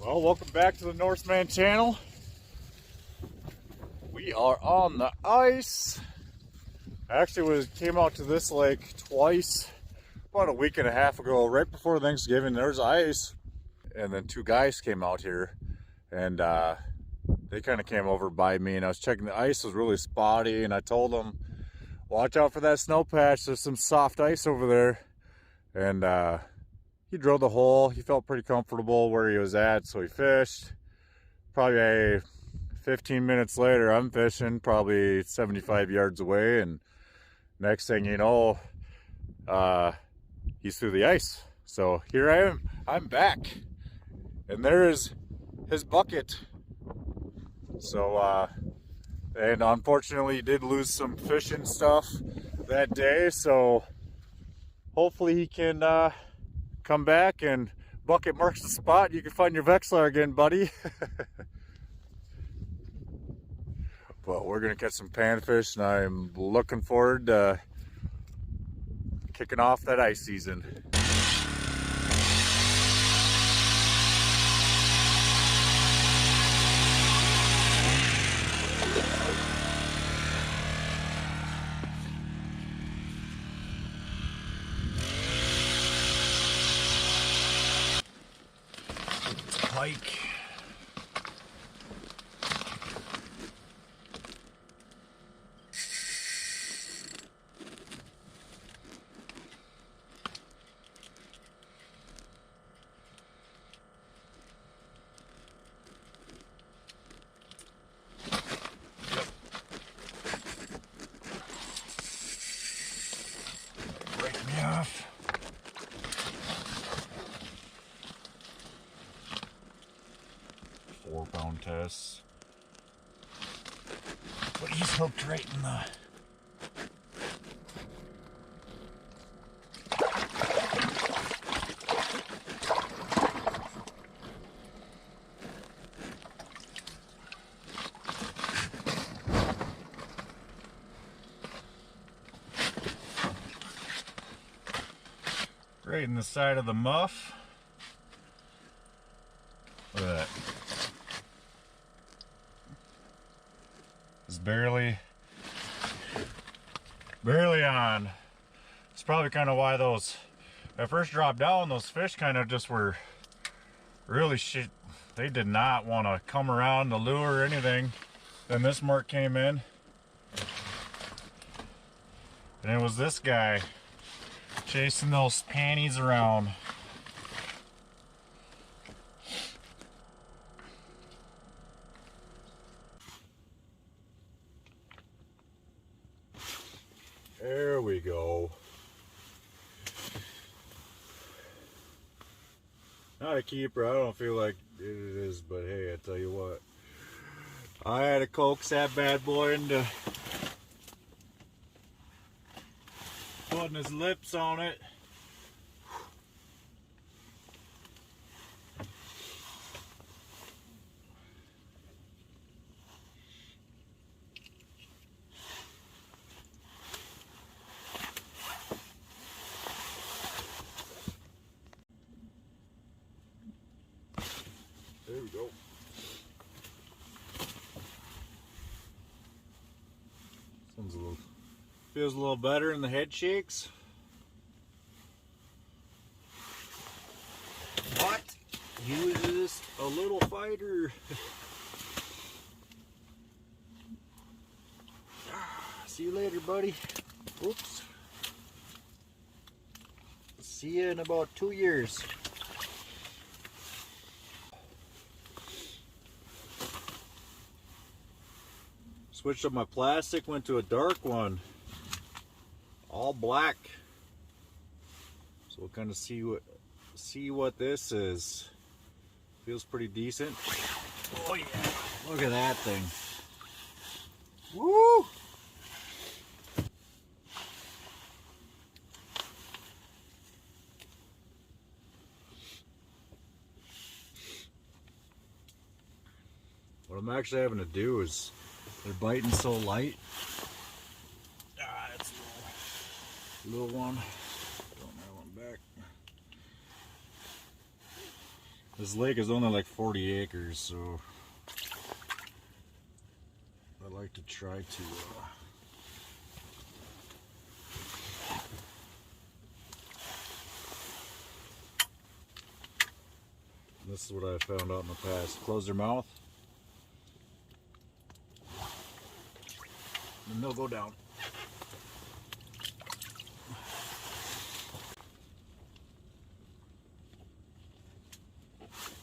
Well, welcome back to the Northman channel. We are on the ice. Actually, came out to this lake twice about a week and a half ago, right before Thanksgiving. There's ice, and then two guys came out here, and they kind of came over by me, and I was checking. The ice was really spotty, and I told them, watch out for that snow patch. There's some soft ice over there. And he drilled a hole. He felt pretty comfortable where he was at, so he fished. Probably 15 minutes later, I'm fishing probably 75 yards away, and next thing you know, he's through the ice. So here I am. I'm back, and there is his bucket. So and unfortunately he did lose some fishing stuff that day, so hopefully he can come back and bucket marks the spot. You can find your Vexlar again, buddy. But we're gonna catch some panfish, and I'm looking forward to kicking off that ice season. Pike. Break me off. Pound tests, but he's hooked right in the side of the muff. Look at that. It's barely on. It's probably kind of why those, at first dropped down, those fish kind of just were really shit. They did not want to come around the lure or anything. Then this mark came in, and it was this guy chasing those panties around. There we go. Not a keeper. I don't feel like it is, but hey, I tell you what, I had to coax that bad boy into putting his lips on it. There we go. Sounds feels a little better in the head shakes. But he was just a little fighter. See you later, buddy. Oops. See you in about 2 years. Switched up my plastic, went to a dark one, all black. So we'll kind of see what this is. Feels pretty decent. Oh yeah! Look at that thing. Woo! What I'm actually having to do is, they're biting so light. It's a little one. Throwing that one back. This lake is only like 40 acres, so I'd like to try to this is what I found out in the past. Close their mouth and they'll go down.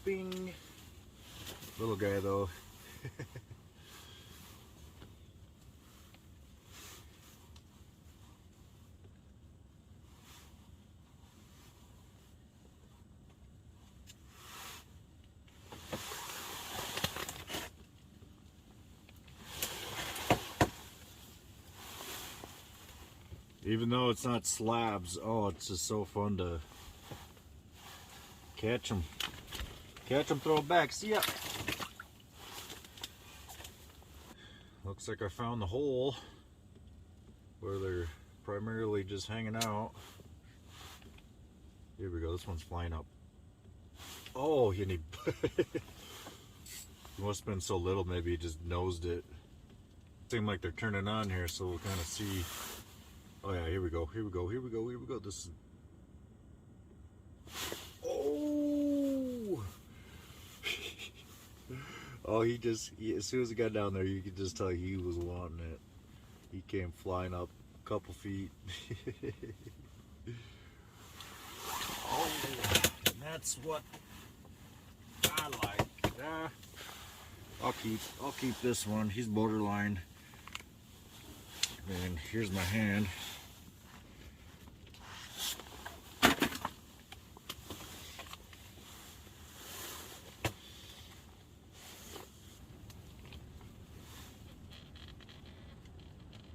Bing. Little guy though. Even though it's not slabs, oh, it's just so fun to catch them. Catch them, throw it back. See ya. Looks like I found the hole where they're primarily just hanging out. Here we go. This one's flying up. Oh, he must have been so little, maybe he just nosed it. Seems like they're turning on here, so we'll kind of see. Oh yeah, here we go. Here we go. Here we go. Here we go. This is. Oh. Oh, as soon as he got down there, you could just tell he was wanting it. He came flying up a couple feet. Oh, and that's what I like. I'll keep this one. He's borderline. And here's my hand.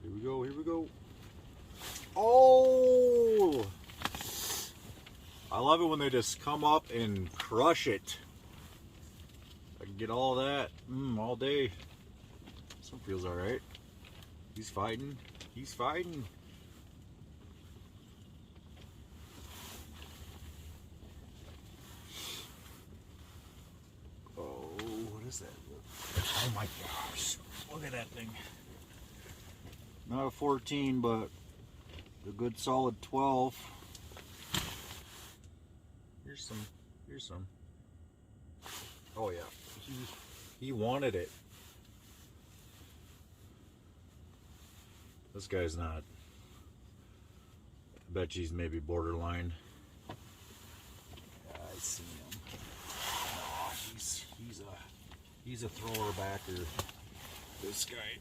Here we go, here we go. Oh! I love it when they just come up and crush it. I can get all that all day. This one feels alright. He's fighting. He's fighting. Oh, what is that? Oh my gosh. Look at that thing. Not a 14, but a good solid 12. Here's some. Here's some. Oh yeah. He wanted it. This guy's not. I bet he's maybe borderline. Yeah, I see him. Oh, he's a thrower backer. This guy.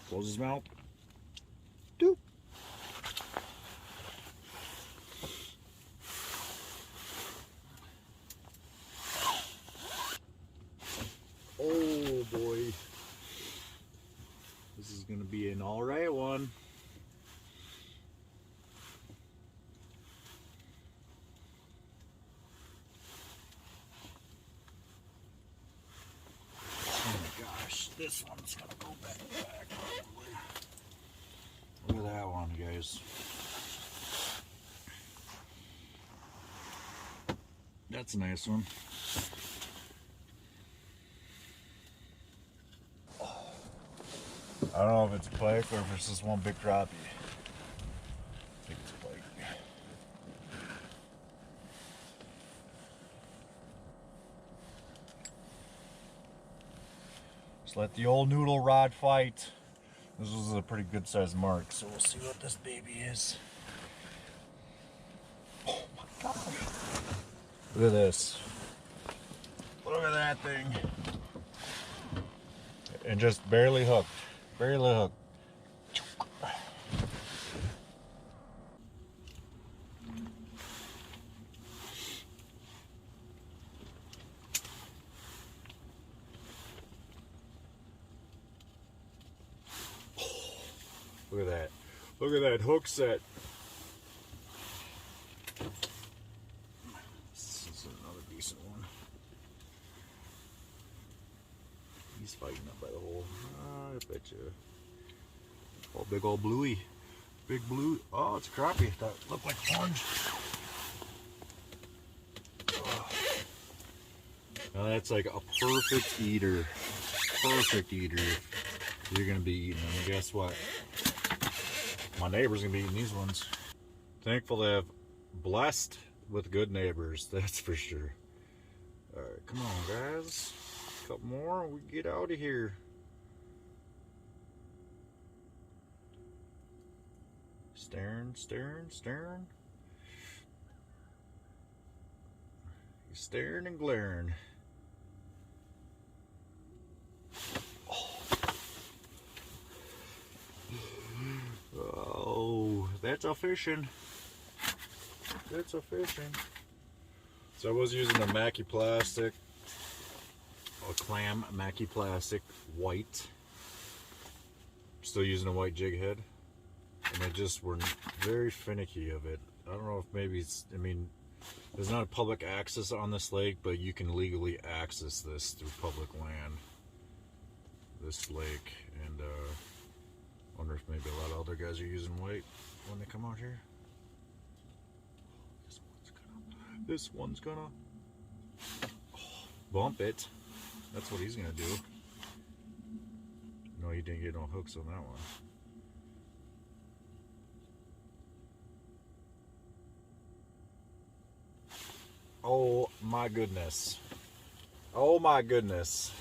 Close his mouth. Doop. Oh boy. This is gonna be an alright one. Oh my gosh, this one's gonna go back probably. Look at that one, guys. That's a nice one. I don't know if it's pike or if it's just one big crappie. I think it's pike. Just let the old noodle rod fight. This was a pretty good sized mark, so we'll see what this baby is. Oh my gosh. Look at this. Look at that thing. And just barely hooked. Barely hooked. Look at that. Look at that hook set. This is another decent one. He's fighting up by the hole. I bet you. Oh, big old bluey. Big blue. Oh, it's a crappie. That looked like orange. Now that's like a perfect eater. Perfect eater. You're gonna be eating them. And guess what? My neighbor's gonna be eating these ones. Thankful to have blessed with good neighbors, that's for sure. Alright, come on guys. A couple more and we get out of here. Staring, staring, staring. He's staring and glaring. Oh, that's a fishing. That's a fishing. So I was using a Mackie plastic, a clam Mackie plastic, white. Still using a white jig head. And they just were very finicky of it. I don't know if maybe it's, I mean, there's not a public access on this lake, but you can legally access this through public land. This lake, and wonder if maybe a lot of other guys are using white when they come out here. This one's gonna bump it. That's what he's gonna do. No, he didn't get no hooks on that one. Oh my goodness. Oh my goodness.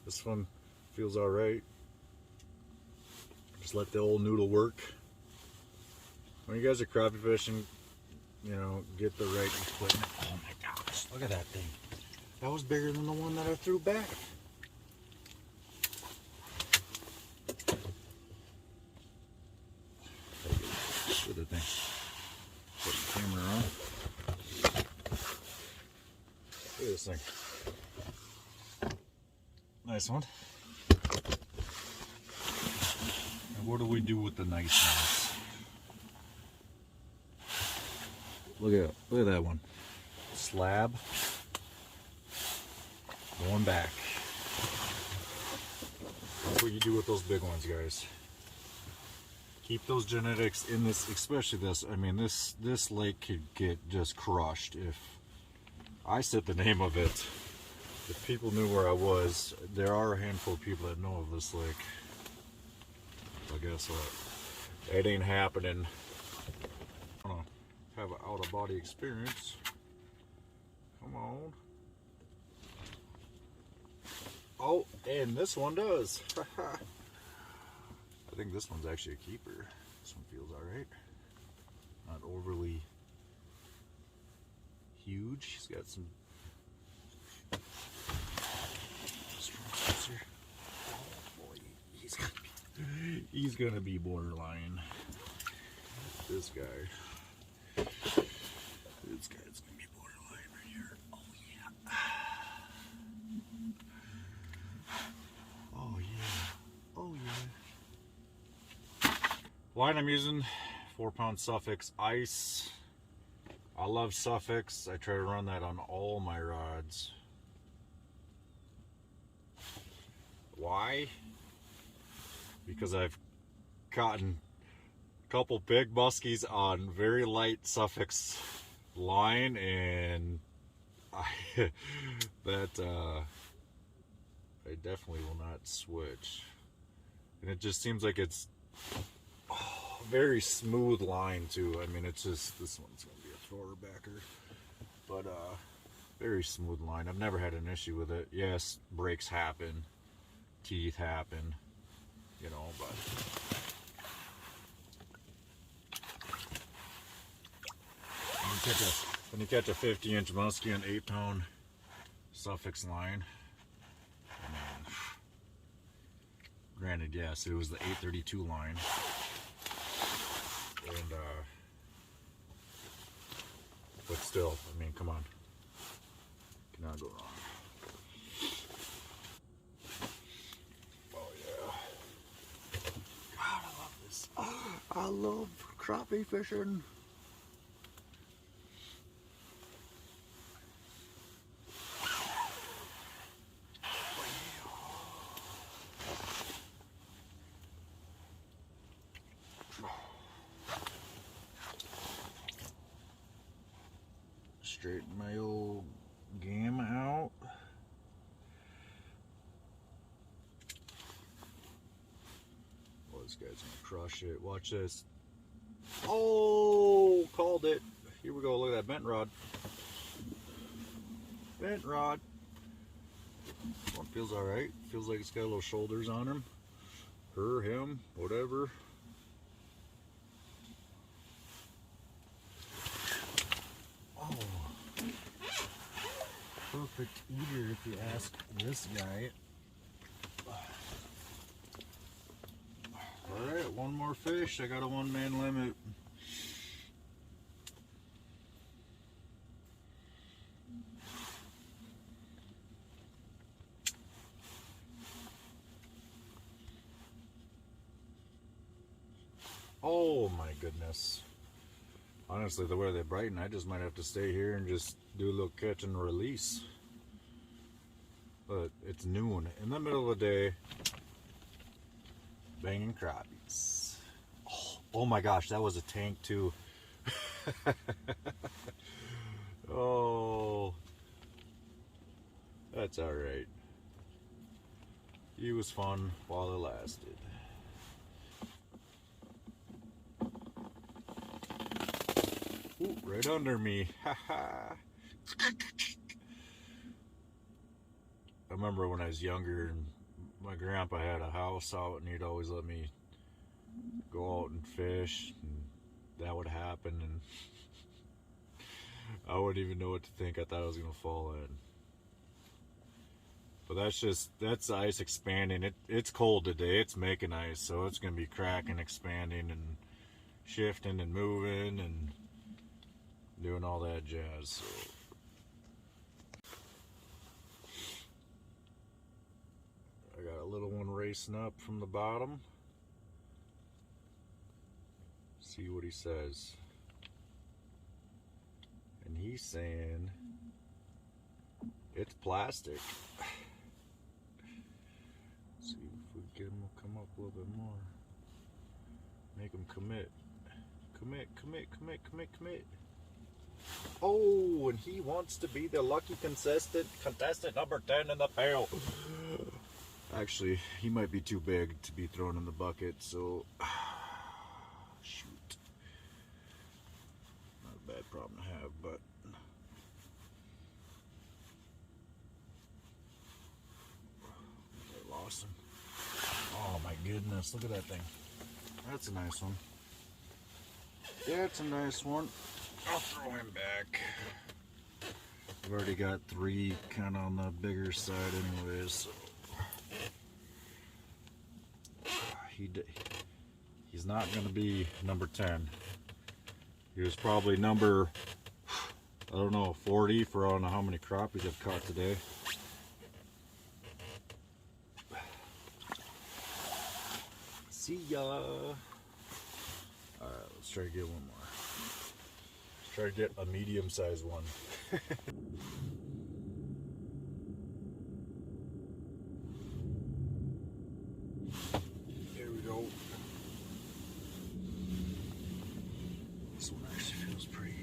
This one feels alright. Just let the old noodle work. When you guys are crappie fishing, you know, get the right equipment. Oh my gosh, look at that thing. That was bigger than the one that I threw back. Look at the thing. Put the camera on. Look at this thing. Nice one. And what do we do with the niceness? Look at that one. Slab. Going back. That's what you do with those big ones, guys. Keep those genetics in this, especially this. I mean, this lake could get just crushed if I said the name of it. If people knew where I was, there are a handful of people that know of this lake. But guess what? It ain't happening. I wanna have an out-of-body experience. Come on. Oh, and this one does. I think this one's actually a keeper. This one feels alright. Not overly huge. He's got some strong. Oh boy, he's gonna be borderline. This guy. This guy's gonna be borderline right here. Oh yeah. Oh yeah. Oh yeah. Line I'm using, 4-pound Suffix ice. I love Suffix. I try to run that on all my rods. Why? Because I've caught a couple big muskies on very light Suffix line, and I definitely will not switch. And it just seems like it's very smooth line too. I mean, it's just, this one's gonna be a thrower backer, but very smooth line. I've never had an issue with it. Yes, breaks happen, teeth happen, you know, but when you catch a 50-inch muskie on 8-pound Suffix line, I mean, granted, yes, it was the 832 line, and but still, I mean, come on, cannot go wrong. Oh yeah, God, I love this. I love crappie fishing. straighten my old gamma out. Oh, this guy's gonna crush it. Watch this. Oh, called it. Here we go. Look at that bent rod. Bent rod. This one feels alright. Feels like it's got little shoulders on him. Her, him, whatever. Oh. Perfect eater if you ask this guy. Alright, one more fish. I got a one-man limit. Oh my goodness. Honestly, the way they brighten, I just might have to stay here and just do a little catch and release. But it's noon, in the middle of the day, banging crappies. Oh my gosh, that was a tank too. Oh, that's alright. He was fun while it lasted. Ooh, right under me. I remember when I was younger and my grandpa had a house out and he'd always let me go out and fish, and that would happen and I wouldn't even know what to think. I thought I was gonna fall in. But that's the ice expanding. It's cold today, it's making ice, so it's gonna be cracking, expanding and shifting and moving and doing all that jazz. So I got a little one racing up from the bottom. See what he says. And he's saying it's plastic. See if we get him to come up a little bit more. Make him commit. Commit, commit, commit, commit, commit. Oh, and he wants to be the lucky contestant number 10 in the pail. Actually, he might be too big to be thrown in the bucket, so shoot. Not a bad problem to have, but I lost him. Oh my goodness, look at that thing. That's a nice one. That's a nice one. I'll throw him back. I've already got 3 kind of on the bigger side anyways, so he's not going to be number 10. He was probably number, I don't know, 40 for I don't know how many crappies I've caught today. See ya. Alright, let's try to get one more. Let's try to get a medium-sized one. There we go. This one actually feels pretty.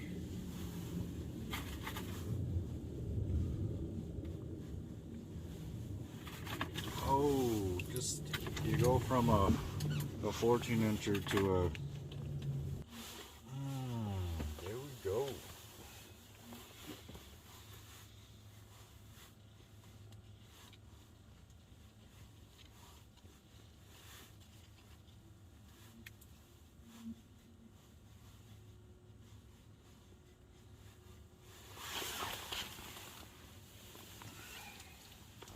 Oh, just you go from a 14-incher to a. There we go.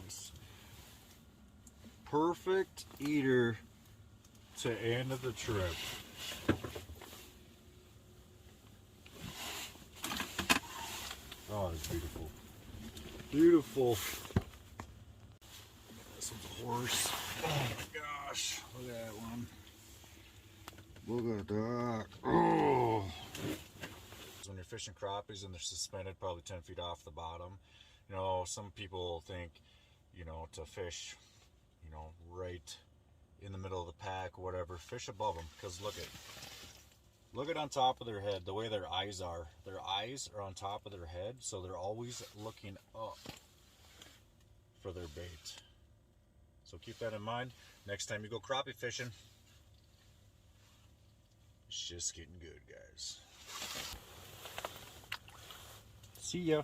Nice. Perfect eater to end of the trip. Oh, it's beautiful. Beautiful. This one's a horse. Oh my gosh. Look at that one. Look at that. Oh. So when you're fishing crappies and they're suspended probably 10 feet off the bottom, you know, some people think, you know, to fish, you know, right in the middle of the pack or whatever, fish above them, because look at Look at on top of their head, the way their eyes are. Their eyes are on top of their head, so they're always looking up for their bait. So keep that in mind. Next time you go crappie fishing, it's just getting good, guys. See ya.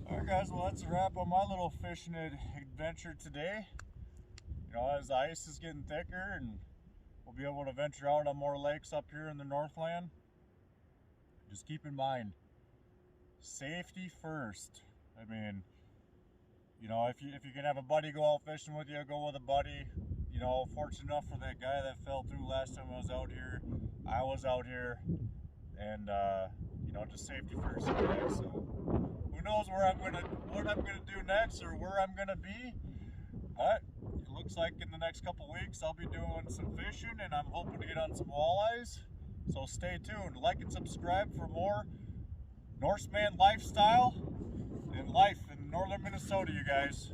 Alright guys, well that's a wrap on my little fishing adventure today. You know, as the ice is getting thicker and we'll be able to venture out on more lakes up here in the Northland. Just keep in mind, safety first. I mean, you know, if you can have a buddy go out fishing with you, go with a buddy. You know, fortunate enough for that guy that fell through last time I was out here. I was out here, and you know, just safety first, guys. So who knows what I'm gonna do next or where I'm gonna be, but it looks like in the next couple weeks I'll be doing some fishing, and I'm hoping to get on some walleyes. So stay tuned, like and subscribe for more Norseman lifestyle and life in northern Minnesota, you guys.